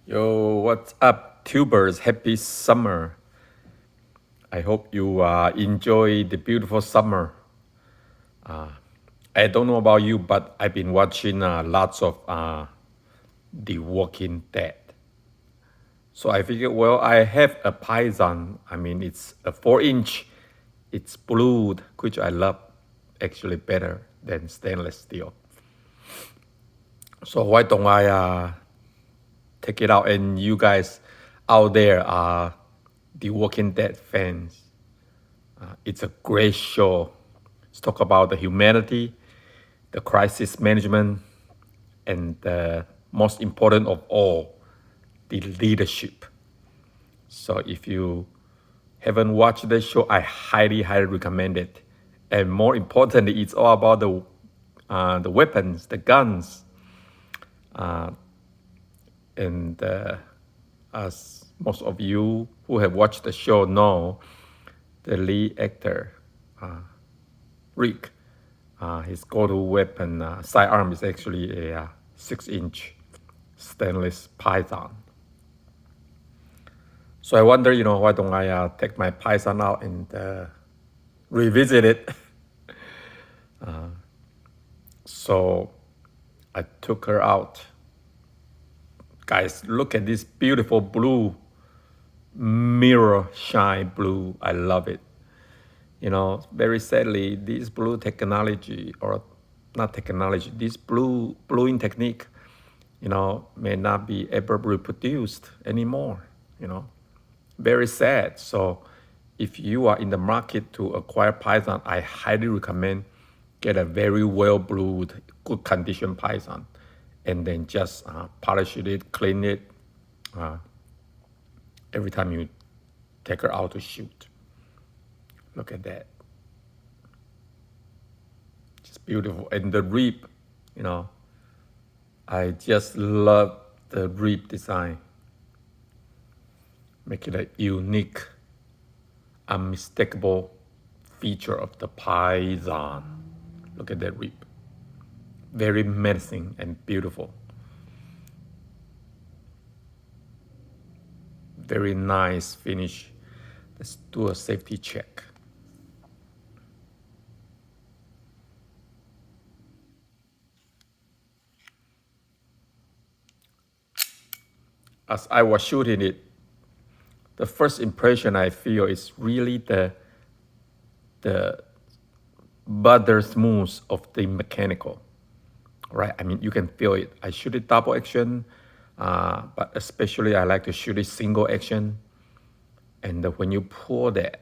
Yo, what's up, tubers? Happy summer. I hope you enjoy the beautiful summer. I don't know about you, but I've been watching lots of The Walking Dead. So I figured, well, I have a Python. I mean, it's a 4-inch. It's blued, which I love actually better than stainless steel. So why don't I take it out? And you guys out there are The Walking Dead fans. It's a great show. Let's talk about the humanity, the crisis management, and the most important of all, the leadership. So if you haven't watched the show, I highly, highly recommend it. And more importantly, it's all about the weapons, the guns, and as most of you who have watched the show know, the lead actor, Rick, his go-to weapon, sidearm is actually a 6-inch stainless Python. So I wonder, why don't I take my Python out and revisit it? So I took her out. Guys, look at this beautiful blue, mirror shine blue. I love it. Very sadly, this blue technology, or not technology, this bluing technique, may not be ever reproduced anymore. Very sad. So if you are in the market to acquire Python, I highly recommend get a very well blued, good condition Python, and then just polish it, clean it every time you take her out to shoot. Look at that. Just beautiful. And the rib, I just love the rib design. Make it a unique, unmistakable feature of the Python. Look at that rib. Very menacing and beautiful. Very nice finish. Let's do a safety check. As I was shooting it, the first impression I feel is really the butter smooth of the mechanical, right? I mean, you can feel it. I shoot it double action, but especially I like to shoot it single action. And when you pull that,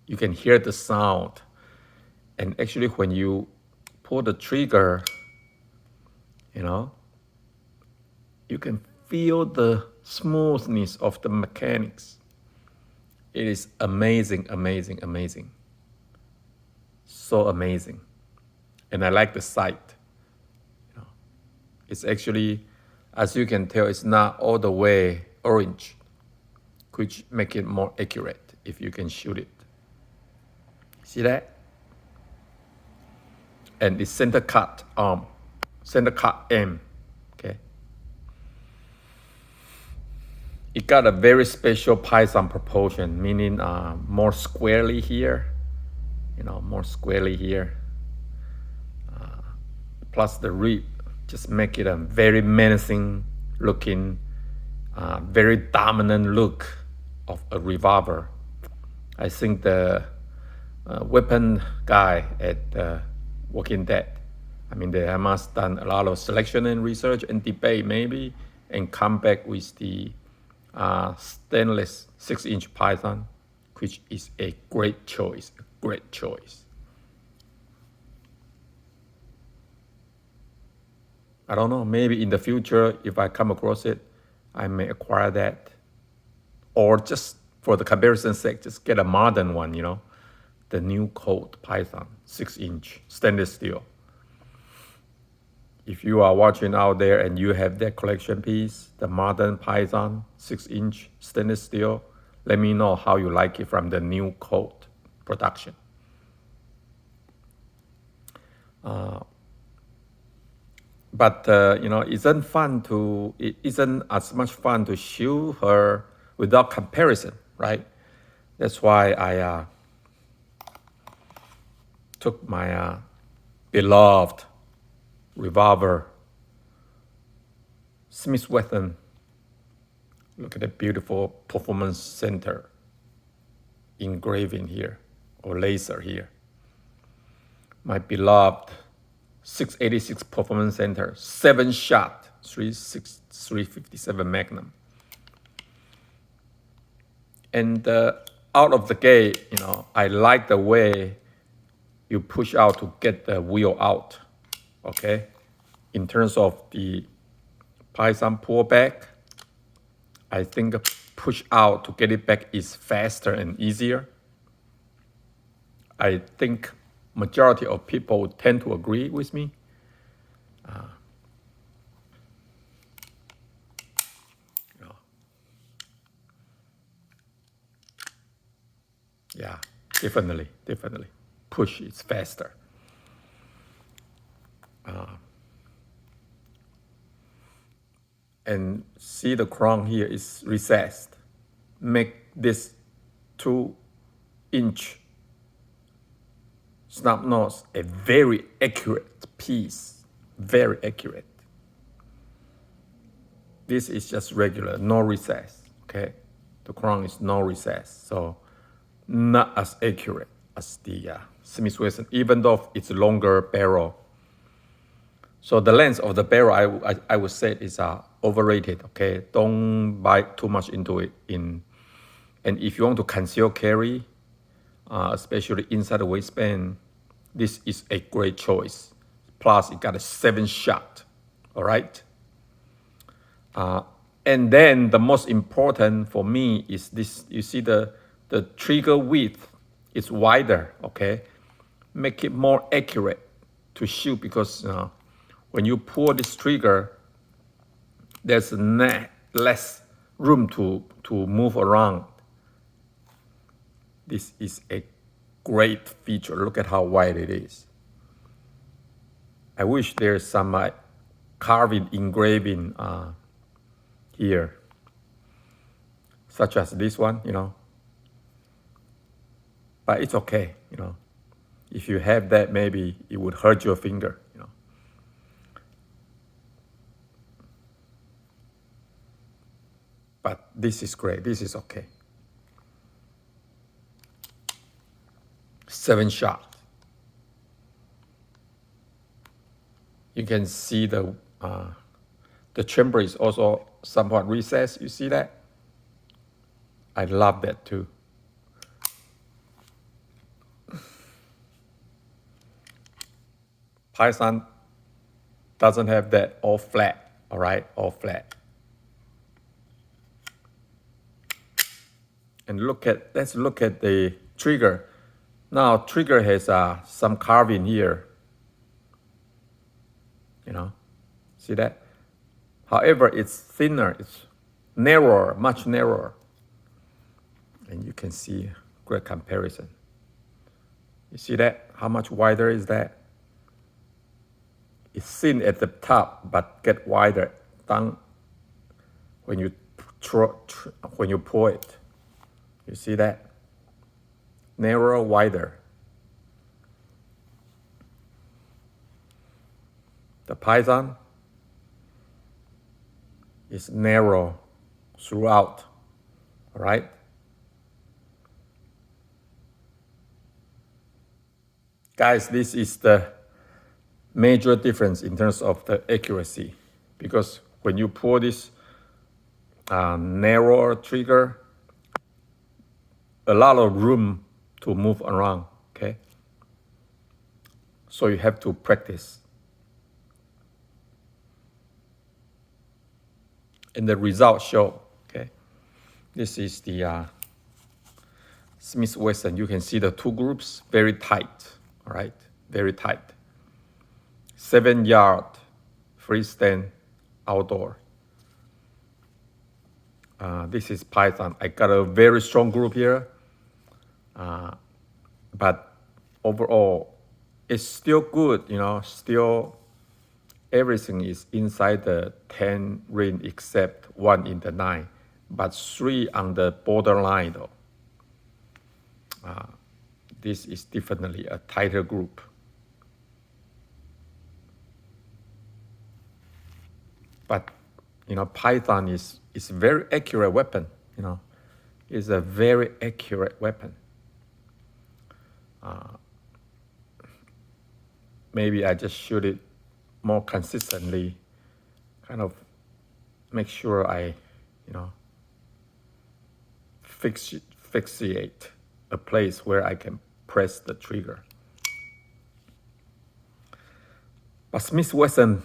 you can hear the sound. And actually when you pull the trigger, you can feel the smoothness of the mechanics. It is amazing, amazing, amazing. So amazing. And I like the sight. It's actually, as you can tell, it's not all the way orange, which make it more accurate if you can shoot it. See that? And it's center cut arm, center cut aim, okay? It got a very special Python proportion, meaning more squarely here, more squarely here. Plus the rib just make it a very menacing looking, very dominant look of a revolver. I think the weapon guy at Walking Dead, they must done a lot of selection and research and debate maybe, and come back with the stainless 6-inch Python, which is a great choice, I don't know, maybe in the future, if I come across it, I may acquire that. Or just for the comparison's sake, just get a modern one, the new Colt Python, 6-inch stainless steel. If you are watching out there and you have that collection piece, the modern Python 6-inch stainless steel, let me know how you like it from the new Colt production. but it isn't as much fun to shoot her without comparison, right? That's why I took my beloved revolver, Smith Wesson. Look at the beautiful performance center engraving here, or laser here. My beloved 686 performance center, 7-shot, 357 Magnum. And out of the gate, I like the way you push out to get the wheel out, okay? In terms of the Python pullback, I think push out to get it back is faster and easier. I think majority of people tend to agree with me. Yeah, definitely. Push is faster. And see the crown here is recessed. Make this 2-inch snub nose a very accurate piece. Very accurate. This is just regular, no recess, okay? The crown is no recess, so not as accurate as the Smith Wesson, even though it's a longer barrel. So the length of the barrel, I would say, is overrated. Okay, don't buy too much into it. And if you want to conceal carry, especially inside the waistband, this is a great choice. Plus, it got a 7-shot. All right. And then the most important for me is this. You see the trigger width is wider. Okay, make it more accurate to shoot, because when you pull this trigger, there's less room to move around. This is a great feature. Look at how wide it is. I wish there's some carving, engraving here, such as this one, But it's okay, If you have that, maybe it would hurt your finger, But this is great. This is okay. 7-shot. You can see the chamber is also somewhat recessed. You see that? I love that too. Python doesn't have that all flat. All right, all flat. And let's look at the trigger. Now, trigger has some carving here. See that? However, it's thinner, it's narrower, much narrower. And you can see great comparison. You see that? How much wider is that? It's thin at the top, but get wider down when you pull it. You see that? Narrower, wider. The Python is narrow throughout, all right? Guys, this is the major difference in terms of the accuracy, because when you pull this narrower trigger, a lot of room to move around, okay? So you have to practice. And the results show, okay? This is the Smith Wesson. You can see the two groups, very tight, all right? Very tight. 7-yard freestand outdoor. This is Python. I got a very strong group here. But overall, it's still good, still everything is inside the 10 ring except 1 in the 9, but 3 on the borderline though. This is definitely a tighter group. But Python is very accurate weapon. It's a very accurate weapon. Maybe I just shoot it more consistently, kind of make sure I, fixate a place where I can press the trigger. But Smith Wesson,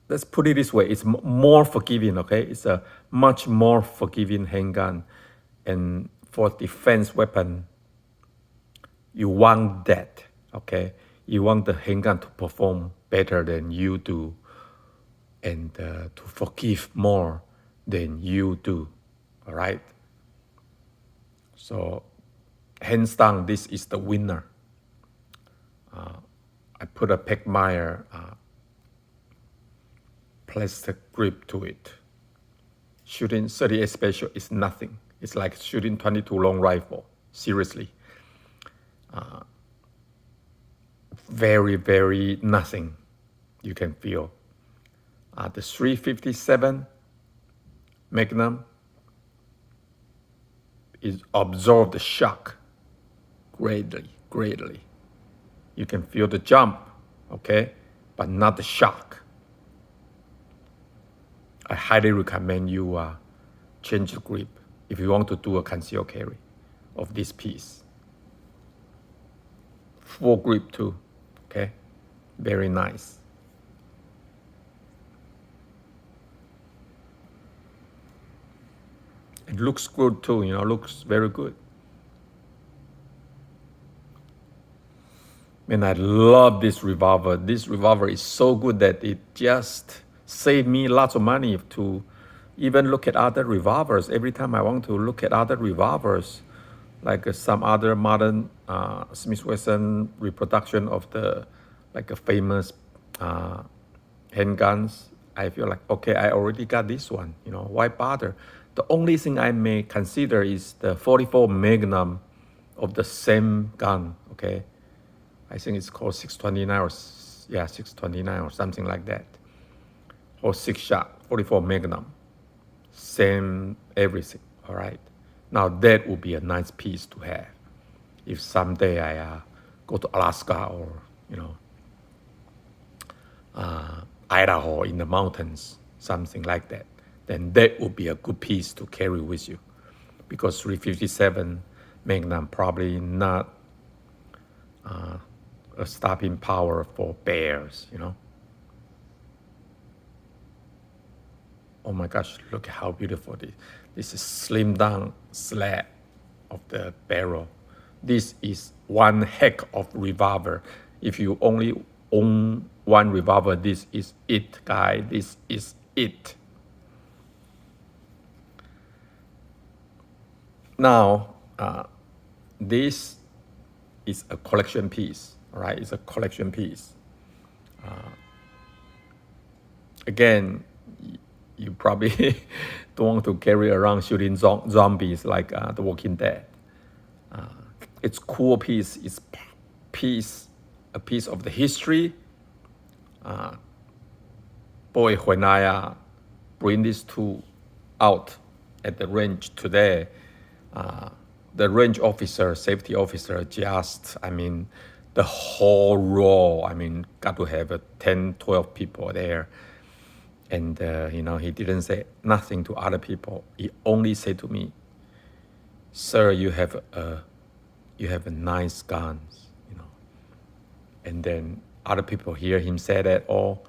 let's put it this way, it's more forgiving, okay? It's a much more forgiving handgun. And for defense weapon, you want that, okay? You want the handgun to perform better than you do and to forgive more than you do, all right? So hands down, this is the winner. I put a Pegmeyer plastic grip to it. Shooting 38 special is nothing. It's like shooting 22 long rifle, seriously. Very, very nothing you can feel. The 357 Magnum is absorb the shock greatly. You can feel the jump, okay, but not the shock. I highly recommend you change the grip if you want to do a concealed carry of this piece. Full grip too, okay, very nice. It looks good too, looks very good. Man, I love this revolver. This revolver is so good that it just saved me lots of money to even look at other revolvers. Every time I want to look at other revolvers, like some other modern Smith Wesson reproduction of the like a famous handguns, I feel like, okay, I already got this one, why bother? The only thing I may consider is the 44 Magnum of the same gun, okay? I think it's called 629 or 629 or something like that. Or 6-shot, 44 Magnum. Same everything, all right? Now that would be a nice piece to have. If someday I go to Alaska or, Idaho in the mountains, something like that, then that would be a good piece to carry with you. Because 357 Magnum probably not a stopping power for bears, Oh my gosh, look how beautiful this. This is slim down slab of the barrel. This is one heck of revolver. If you only own one revolver, this is it, guy. This is it. Now, this is a collection piece, all right? It's a collection piece. Again, you probably don't want to carry around shooting zombies like The Walking Dead. It's cool piece. It's a piece of the history. Boy, when I bring these two out at the range today, the range officer, safety officer, the whole row, got to have 10, 12 people there. And, he didn't say nothing to other people. He only said to me, sir, you have a nice guns, And then other people hear him say that, all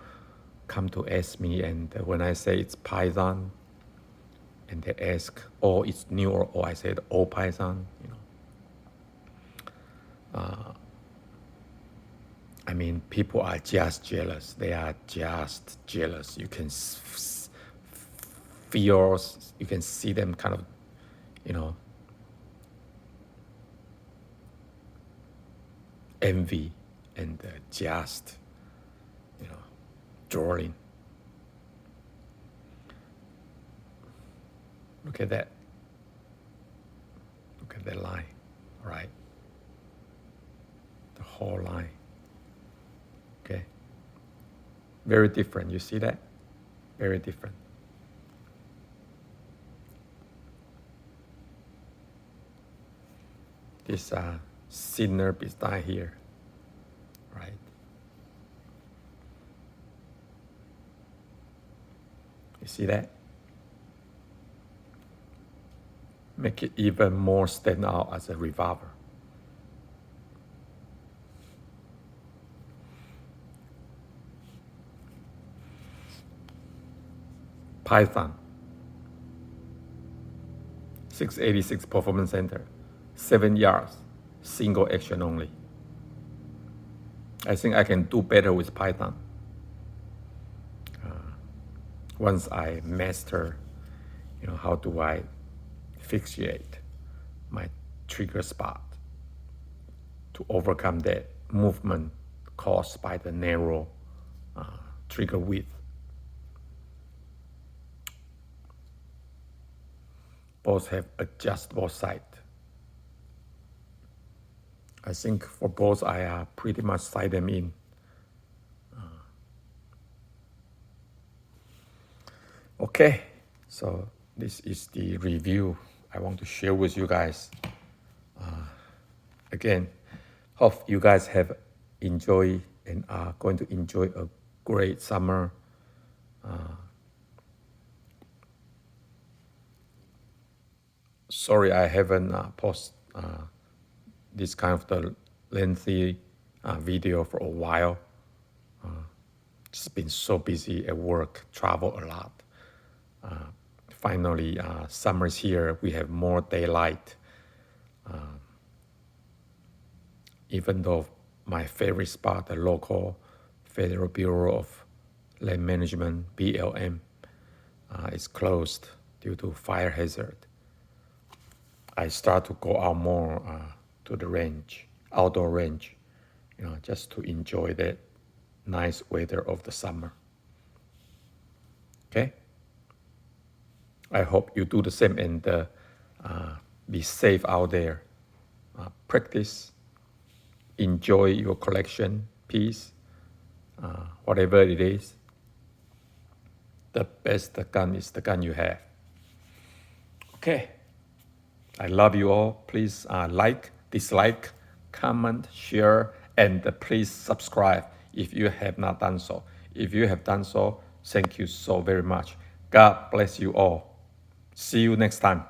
come to ask me. And when I say it's Python, and they ask, oh, it's new, or I said, oh, Python, people are just jealous. They are just jealous. You can feel, you can see them kind of, envy and just, drawing. Look at that. Look at that line, right? The whole line. Okay. Very different. You see that? Very different. This thinner design here, right? You see that? Make it even more stand out as a revolver. Python, 686 Performance Center, 7 yards, single action only. I think I can do better with Python. Once I master, how do I fixate my trigger spot to overcome that movement caused by the narrow trigger width. Both have adjustable sight. I think for both, I pretty much sight them in. Okay, so this is the review I want to share with you guys. Again, hope you guys have enjoyed and are going to enjoy a great summer. Sorry I haven't posted this kind of the lengthy video for a while. Just been so busy at work, travel a lot. Finally, summer's here. We have more daylight. Even though my favorite spot, the local Federal Bureau of Land Management, BLM, is closed due to fire hazard. I start to go out more to the range, outdoor range, just to enjoy that nice weather of the summer. Okay? I hope you do the same and be safe out there. Practice, enjoy your collection piece, whatever it is. The best gun is the gun you have. Okay. I love you all. Please like, dislike, comment, share, and please subscribe if you have not done so. If you have done so, thank you so very much. God bless you all. See you next time.